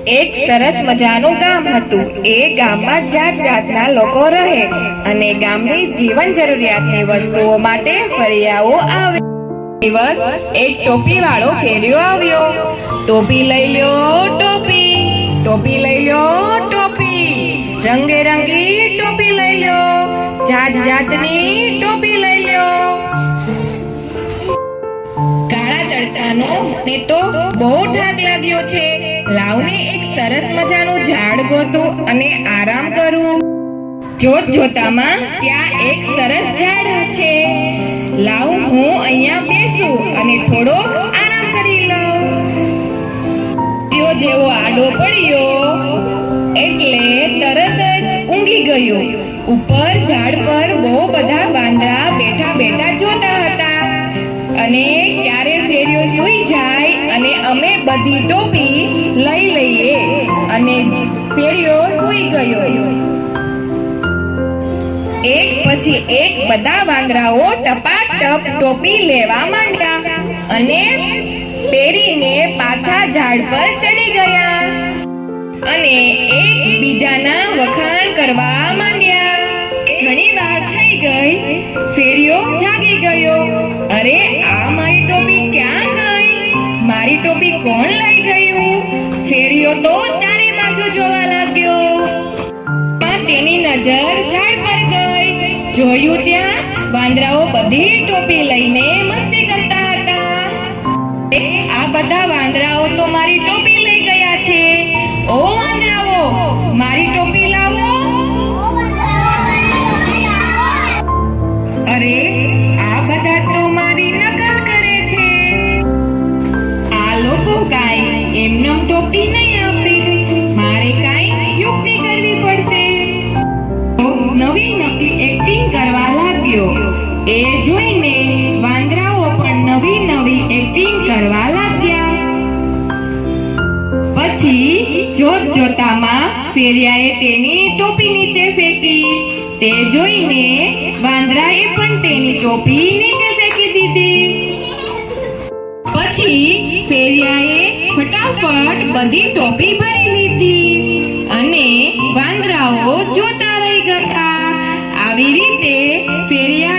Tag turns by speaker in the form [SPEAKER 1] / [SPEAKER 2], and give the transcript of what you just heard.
[SPEAKER 1] એક સરસ મજાનું ગામ હતું. એ ગામમાં જાત જાતના લોકો રહે અને ગામની જીવન જરૂરિયાતની વસ્તુઓ માટે ફરિયાઓ આવે. દિવસ એક ટોપી વાળો ફેરિયો આવ્યો. ટોપી લઈ લ્યો ટોપી, ટોપી લઈ લ્યો ટોપી, રંગેરંગી ટોપી લઈ લ્યો, જાત જાતની ટોપી લઈ લ્યો. કાળા તડકાનો ને તો બહુ થાક લાગ્યો છે. લાવને એક સરસ મજાનું ઝાડ ગોતું અને આરામ કરું. જોત જોતામાં ત્યાં એક સરસ ઝાડ છે. લાવ હું અહીંયા બેસું અને થોડો આરામ કરી લઉં. જેવો આડો પડ્યો એટલે તરત જ ઊંઘી ગયો. ઉપર ઝાડ પર બહુ બધા વાંદરા બેઠા બેઠા જોતા હતા. અને ક્યારે ફેરિયો સૂઈ જાય અને અમે બધી ટોપી લઈ લઈએ અને ફેરિયો સૂઈ ગયો. એક પછી એક બધા વાંદરાઓ ટપાટપ ટોપી લેવા માંડ્યા અને પહેરીને પાછા ઝાડ પર ચડી ગયા અને એક બીજાના વખાણ કરવા માંડ્યા. ઘણી વાર થઈ ગઈ, ફેરિયો જાગી ગયો. અરે આ મારી ટોપી ક્યાં ગઈ? મારી ટોપી કોણ લઈ ગયું? ફેરિયો તો ચારે બાજુ જોવા લાગ્યો. તેની નજર ઝાડ પર ગઈ. જોયું ત્યાં વાંદરાઓ બધી ટોપી લઈને મસ્તી કરતા હતા. આ બધા વાંદરાઓ તો મારી ટોપી લઈ ગયા છે. ઓ વાંદરાઓ, મારી ટોપી લાવો. અરે આ બધા તો મારી નકલ કરે છે. આ લોકો કાંઈ એમનેમ ટોપી નહીં આપે. મારે કાંઈ યુક્તિ કરવી પડશે. નવી નવી એક્ટિંગ કરવા લાગ્યો. એ જોઈને વાંદરાઓ પણ નવી નવી એક્ટિંગ કરવા લાગ્યા. પછી જોત જોતામાં ફેરિયાએ તેની ટોપી નીચે ફેંકી. તે જોઈને વાંદરાએ પણ તેની ટોપી નીચે ફેંકી દીધી. પછી ફેરિયાએ ફટાફટ બધી ટોપી ભરી લીધી અને વાંદરાઓ જોતા રહી ગયા. આવી રીતે ફેરિયા